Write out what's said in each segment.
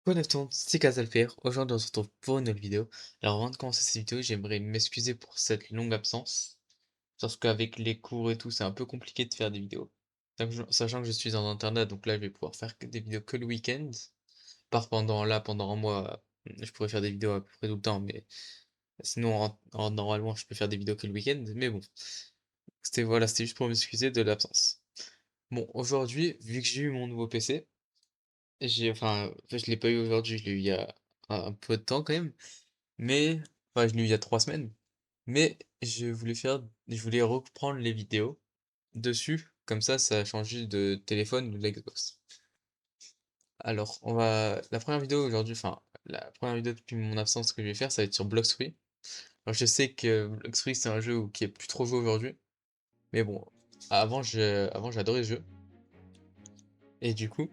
Quoi de ton c'est Casalfer. Aujourd'hui, on se retrouve pour une nouvelle vidéo. Alors, avant de commencer cette vidéo, j'aimerais m'excuser pour cette longue absence. Parce qu'avec les cours et tout, c'est un peu compliqué de faire des vidéos. Sachant que je suis en internat, donc là, je vais pouvoir faire des vidéos que le week-end. Par pendant un mois, je pourrais faire des vidéos à peu près tout le temps, mais sinon, normalement, je peux faire des vidéos que le week-end. Mais bon, c'était juste pour m'excuser de l'absence. Bon, aujourd'hui, vu que j'ai eu mon nouveau PC, je l'ai pas eu aujourd'hui, je l'ai eu il y a un peu de temps quand même, mais, je l'ai eu il y a 3 semaines, mais je voulais reprendre les vidéos dessus, comme ça a changé de téléphone ou de Xbox. Alors, la première vidéo aujourd'hui, la première vidéo depuis mon absence que je vais faire, ça va être sur Blox-Fruits. Alors, je sais que Blox-Fruits, c'est un jeu qui est plus trop joué aujourd'hui, mais bon, avant j'adorais ce jeu, et du coup,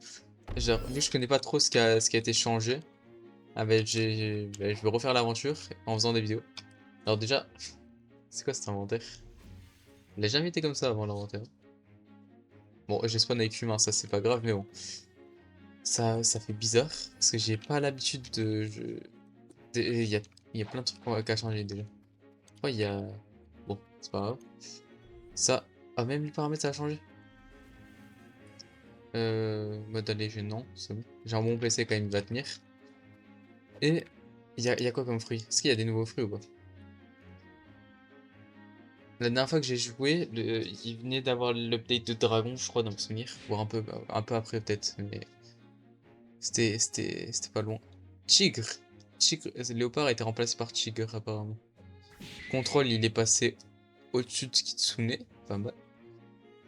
vu que je connais pas trop ce qui a été changé. Ah bah, je vais refaire l'aventure en faisant des vidéos. Alors déjà, c'est quoi cet inventaire? Il a jamais été comme ça avant l'inventaire. Bon, j'ai spawn avec humain, ça c'est pas grave, mais bon. Ça fait bizarre, parce que j'ai pas l'habitude il y a plein de trucs qu'à changer déjà. Oh, il y a... Bon, c'est pas grave. Ça... Ah, même les paramètres, ça a changé. Mode allégé, non, c'est bon. J'ai un bon PC quand même, il va tenir. Et... il y a quoi comme fruits? Est-ce qu'il y a des nouveaux fruits ou pas? La dernière fois que j'ai joué, il venait d'avoir l'update de Dragon, je crois, dans mes souvenirs. Voire un peu après, peut-être. Mais c'était pas loin. Tigre. Tigre. Léopard a été remplacé par Tigre, apparemment. Contrôle, il est passé au-dessus de Kitsune. Pas mal.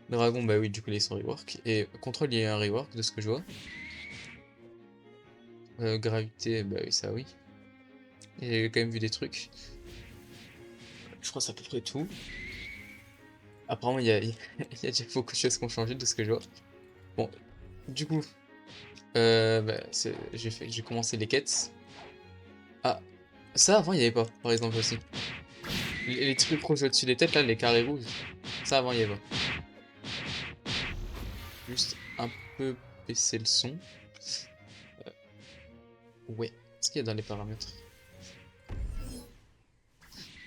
Dragon, bah oui, du coup, il est son rework. Et Contrôle, il y a un rework, de ce que je vois. Gravité, bah oui, ça oui. Et j'ai quand même vu des trucs. Je crois que c'est à peu près tout. Apparemment, il y a déjà beaucoup de choses qui ont changé, de ce que je vois. Bon, du coup, j'ai commencé les quêtes. Ah, ça avant il y avait pas, par exemple aussi. Les trucs rouges au-dessus des têtes là, les carrés rouges, ça avant il y avait pas. Juste un peu baisser le son. Ouais, ce qu'il y a dans les paramètres.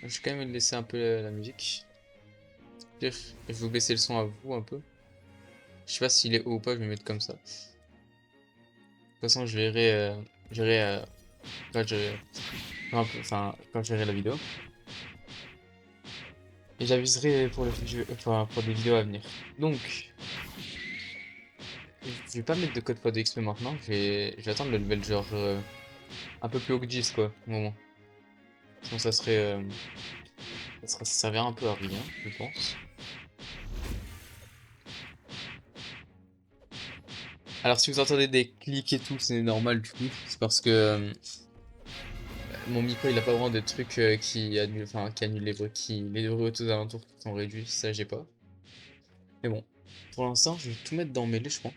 Je vais quand même laisser un peu la musique. Pire, je vais vous baisser le son à vous un peu. Je sais pas s'il est haut ou pas, je vais mettre comme ça. De toute façon, je verrai quand je, quand je verrai la vidéo. Et j'aviserai pour pour des vidéos à venir. Donc, je vais pas mettre de code pas de XP maintenant, je vais attendre le level genre un peu plus haut que 10 quoi, au moment. Sinon ça servira un peu à rien, je pense. Alors si vous entendez des clics et tout, c'est normal du coup, c'est parce que mon micro il a pas vraiment de trucs qui annulent les bruits, les bruits aux alentours qui sont réduits, ça j'ai pas. Mais bon, pour l'instant je vais tout mettre dans mêlée je pense.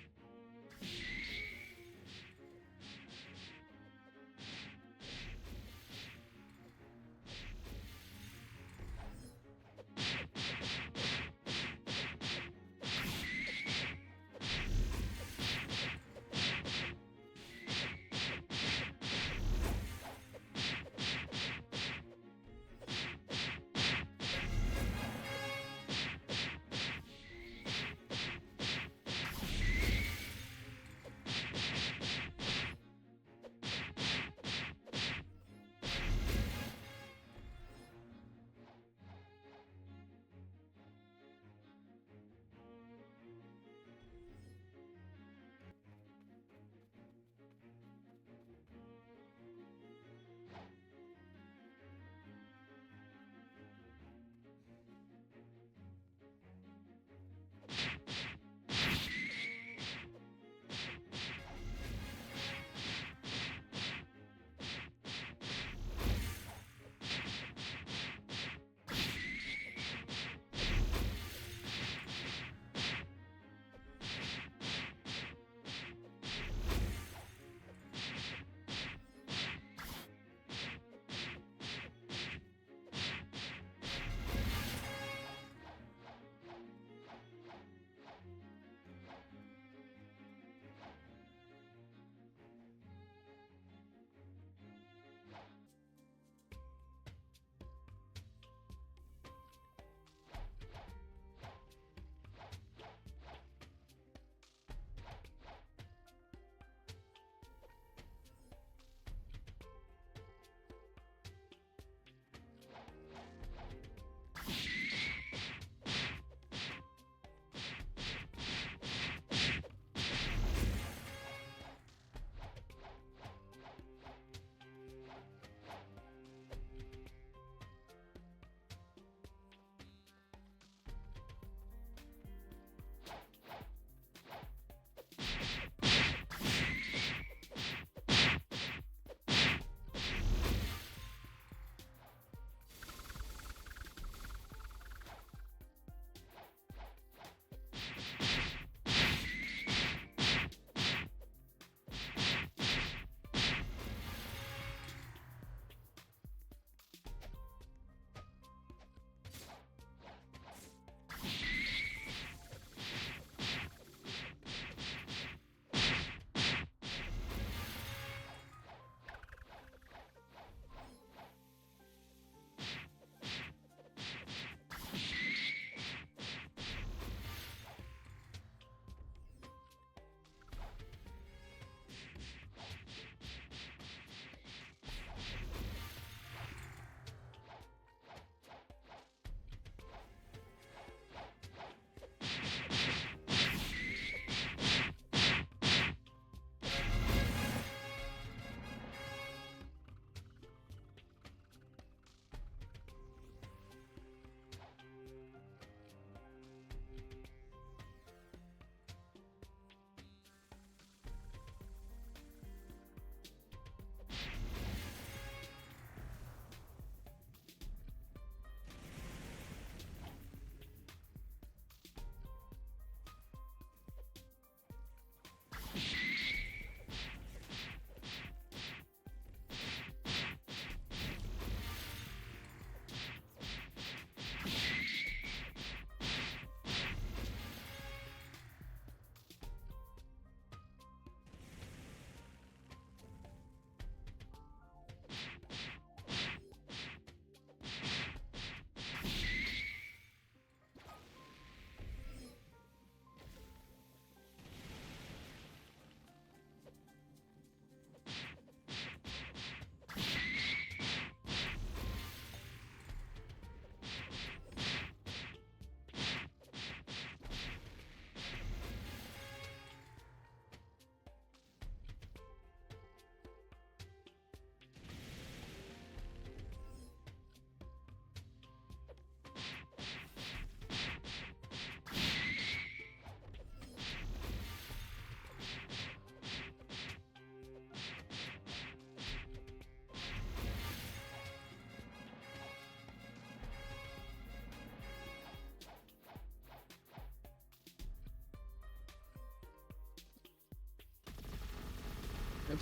Hop.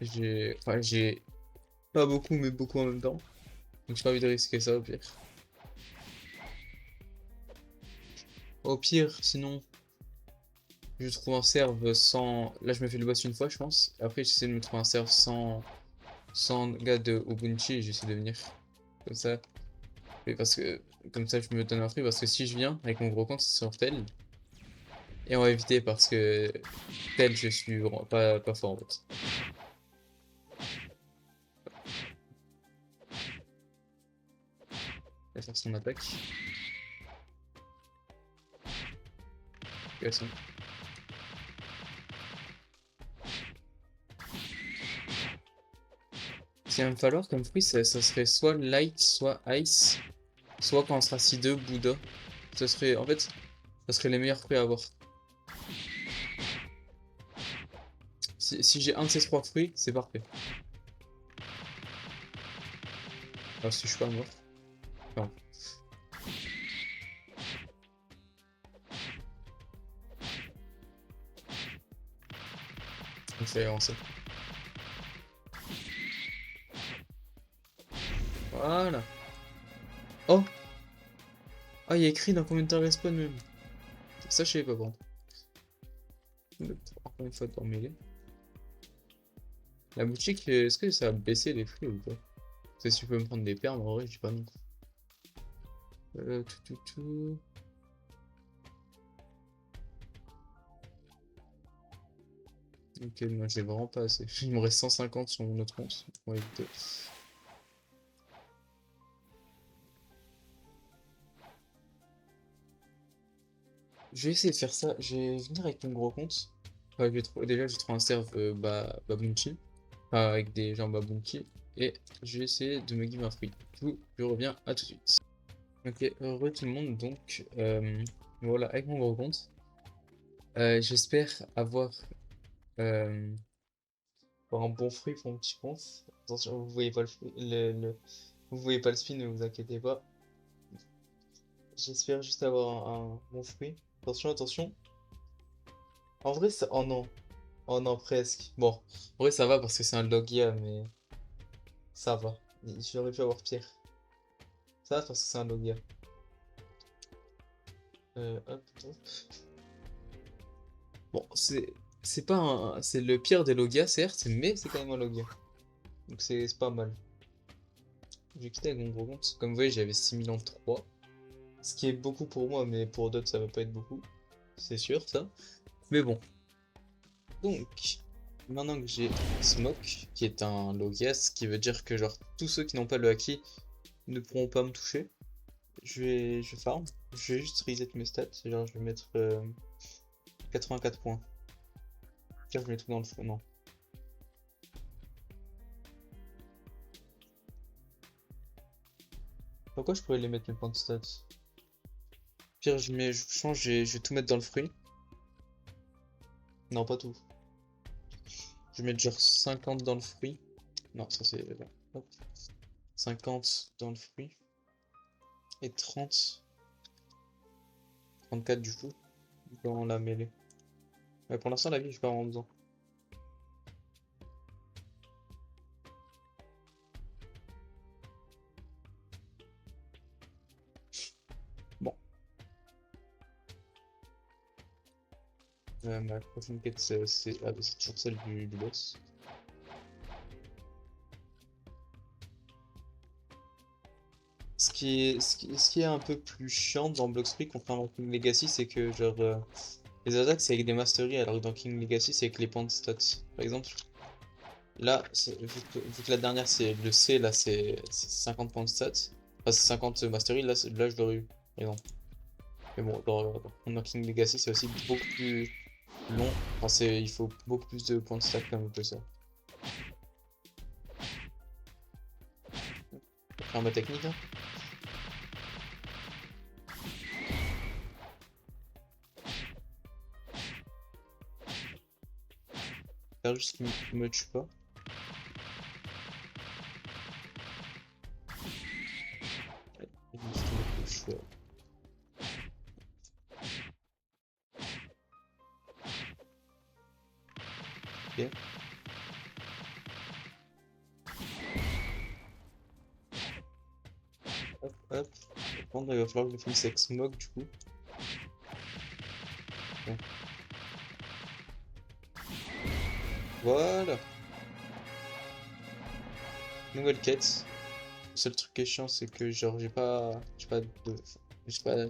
J'ai pas beaucoup, mais beaucoup en même temps. Donc j'ai pas envie de risquer ça au pire. Au pire, sinon, je trouve un serve sans. Là, je me fais le boss une fois, je pense. Après, j'essaie de me trouver un serve sans gars de Ubuntu et j'essaie de venir. Comme ça. Mais parce que. Comme ça, je me donne un free. Parce que si je viens avec mon gros compte, c'est sur tel. Et on va éviter parce que tel, je suis vraiment pas fort en fait. Il va faire son attaque. Et elles sont- Ce qu'il va me falloir comme fruit, ça serait soit light, soit ice, soit quand on sera si 2 Bouddha. Ce serait, en fait, ça serait les meilleurs fruits à avoir. Si j'ai un de ces trois fruits, c'est parfait. Alors si je suis pas mort. Non, on fait avancer. Voilà. Oh! Ah, il y a écrit dans combien de temps respawn même. Ça, je savais pas bon. Encore une fois, dans mêlée. La boutique, est-ce que ça a baissé les prix ou pas? C'est si tu peux me prendre des perles, en vrai, je dis pas non. Tout. Ok, moi j'ai vraiment pas assez. Il me reste 150 sur mon autre compte. On va éviter. Je vais essayer de faire ça. Je vais venir avec mon gros compte. Enfin, déjà, j'ai trouvé un serve Bounty. Enfin, avec des gens Bounty. Et je vais essayer de me give un free. Du coup, je reviens à tout de suite. Ok, heureux tout le monde. Donc, voilà, avec mon gros compte. J'espère euh, avoir un bon fruit pour mon petit compte. Attention, vous voyez pas le, fruit- vous voyez pas le spin, ne vous inquiétez pas. J'espère juste avoir un bon fruit. Attention, attention. En vrai, ça... Oh non. Oh non, presque. Bon, en vrai, ça va parce que c'est un Logia, mais ça va. J'aurais pu avoir pire. Ça va parce que c'est un Logia. Hop. Bon, c'est pas un... C'est le pire des Logia, certes, mais c'est quand même un Logia. Donc c'est pas mal. J'ai quitté avec mon gros compte. Comme vous voyez, j'avais 6 millions de 3. Ce qui est beaucoup pour moi, mais pour d'autres, ça va pas être beaucoup. C'est sûr, ça. Mais bon. Donc, maintenant que j'ai Smoke, qui est un Logia, ce qui veut dire que genre tous ceux qui n'ont pas le Haki ne pourront pas me toucher. Je farm. Je vais juste reset mes stats. Genre, je vais mettre 84 points. Tiens, je mets tout dans le fond. Non. Pourquoi je pourrais les mettre mes points de stats? Pire, je change, je vais tout mettre dans le fruit. Non, pas tout. Je vais mettre genre 50 dans le fruit. Non, ça c'est. Hop. 50 dans le fruit. Et 34 du coup, dans la mêlée. Mais pour l'instant, la vie, j'ai pas vraiment besoin. Bon. Ma prochaine quête, c'est toujours celle du boss. Ce qui est un peu plus chiant dans Bloxburg contrairement à King Legacy, c'est que genre les attaques c'est avec des masteries alors que dans King Legacy c'est avec les points de stats. Par exemple, là, vu que la dernière c'est le C, là c'est 50 points de stats. Enfin, c'est 50 masteries, là je l'aurais eu, par exemple. Mais bon, dans King Legacy c'est aussi beaucoup plus long. Enfin, il faut beaucoup plus de points de stats comme que ça. Faire ma technique là. Faire juste qu'il me tue pas. Juste qu'il me touche, Ok. Hop, hop. Prendre, il va falloir que je le finisse avec Smog du coup. Ouais. Voilà. Nouvelle quête. Le seul truc qui est chiant, c'est que genre j'ai pas de, j'ai pas.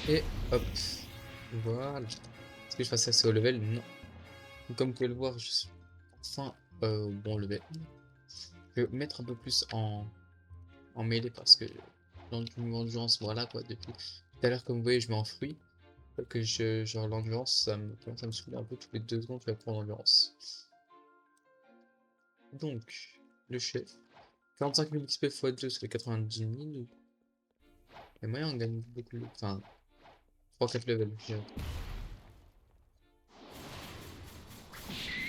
Et hop. Voilà. Est-ce que je fasse assez au level? Non. Comme vous pouvez le voir, je suis enfin au bon level. Je vais mettre un peu plus en mêlée parce que l'endurance, voilà quoi. Depuis tout à l'heure, comme vous voyez, je mets en fruit. Que genre l'endurance, ça me commence à me saouler un peu toutes les 2 secondes, je vais prendre l'endurance. Donc, le chef. 45 000 XP x 2, ça fait 90 000. Il y a moyen on gagne beaucoup. Enfin, 3-4 levels, je dirais.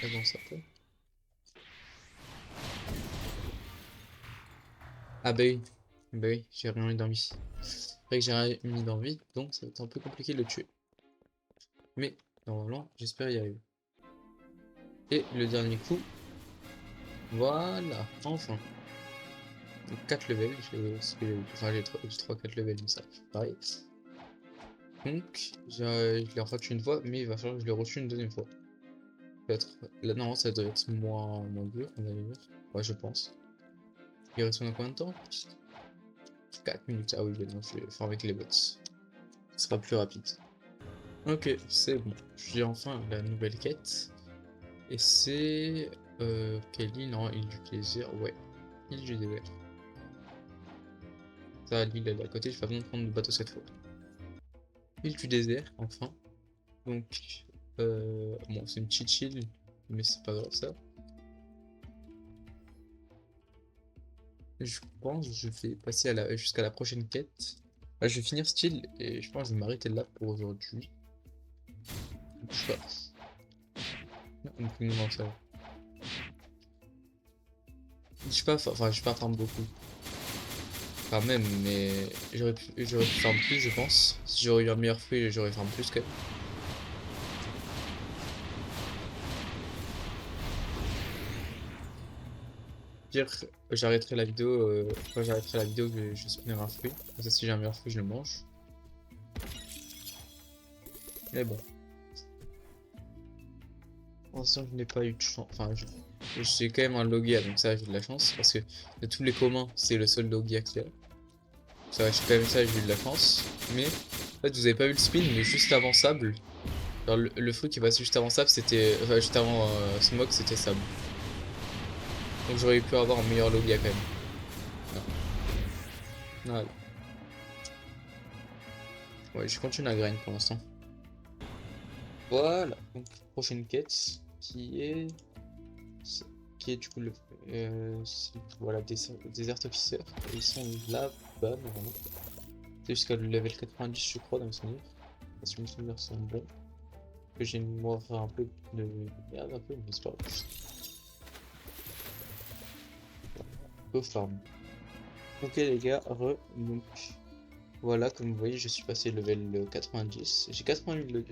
Mais bon, ça peut. Ah bah oui. Bah oui, j'ai rien mis dans vie. C'est vrai que j'ai rien mis dans vie, donc ça va être un peu compliqué de le tuer. Mais, normalement, j'espère y arriver. Et le dernier coup. Voilà, enfin. Donc 4 levels, enfin j'ai 3-4 levels, mais ça pareil. Donc, je l'ai refait une fois, mais il va falloir que je le refais une deuxième fois. Peut-être. Là, non, ça doit être moins dur, on va dire. Ouais, je pense. Il reste dans combien de temps? 4 minutes. Ah oui, non, je vais faire avec les bots. Ce sera plus rapide. Ok, c'est bon. J'ai enfin la nouvelle quête. Et c'est... quelle île? Non, île du plaisir. Ouais, île du désert. Ça, l'île elle est à côté, j'ai pas besoin de prendre le bateau cette fois. Île du désert, enfin. Donc, bon, c'est une petite île, mais c'est pas grave ça. Je pense que je vais passer jusqu'à la prochaine quête. Bah, je vais finir ce île et je pense que je vais m'arrêter là pour aujourd'hui. Je sais pas. Non, ça va. Je sais pas, enfin, je vais pas farm beaucoup. Quand même, mais j'aurais pu farm plus, je pense. Si j'aurais eu un meilleur fruit, j'aurais farm plus quand même. Pire, j'arrêterai la vidéo, quand j'arrêterai la vidéo, je spinner un fruit. Comme ça, si j'ai un meilleur fruit, je le mange. Mais bon. Pour l'instant, je n'ai pas eu de chance. Enfin, je suis quand même un Logia, donc ça, j'ai de la chance. Parce que de tous les communs, c'est le seul Logia qu'il y a. Ça, je suis quand même ça, j'ai eu de la chance. Mais, en fait, vous avez pas vu le spin, mais juste avant Sable. Alors, le fruit qui est passé juste avant Sable, c'était. Enfin, juste avant Smog, c'était Sable. Donc, j'aurais pu avoir un meilleur Logia quand même. Voilà. Ouais, je continue à grind pour l'instant. Voilà. Donc, prochaine quête qui est. Du coup voilà, Desert Officer. Ils sont là-bas, normalement. C'est jusqu'à le level 90, je crois, dans mes souvenirs. Si mes souvenirs sont bons. Que j'ai une mémoire un peu de merde, un peu, mais c'est pas grave. Go farm. Ok, les gars, donc voilà, comme vous voyez, je suis passé level 90. J'ai 82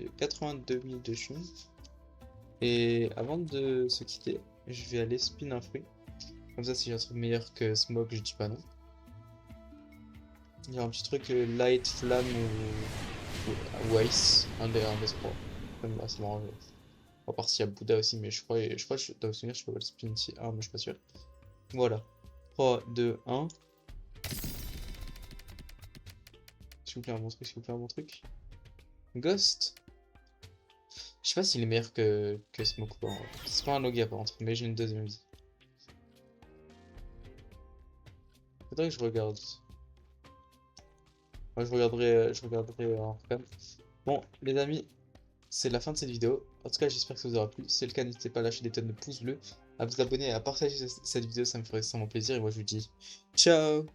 000 de chum. Et avant de se quitter, je vais aller spin un fruit. Comme ça, si j'ai un truc meilleur que Smoke, je dis pas non. Il y a un petit truc Light, Flamme ou Ice, un des trois. Comme là, c'est marrant. À part s'il y a Bouddha aussi, mais je crois que dans le souvenir, je peux pas le spin ici. Ah, mais je suis pas sûr. Voilà. 3, 2, 1. S'il vous plaît, un bon truc, s'il vous plaît, un bon truc. Ghost. Je sais pas s'il est meilleur que Smoke ou pas. C'est pas un Logia par contre, mais j'ai une deuxième vie. Faudrait que je regarde. Moi, je regarderai en cam. Bon, les amis, c'est la fin de cette vidéo. En tout cas, j'espère que ça vous aura plu. Si c'est le cas, n'hésitez pas à lâcher des tonnes de pouces bleus, à vous abonner et à partager cette vidéo, ça me ferait extrêmement plaisir. Et moi, je vous dis ciao!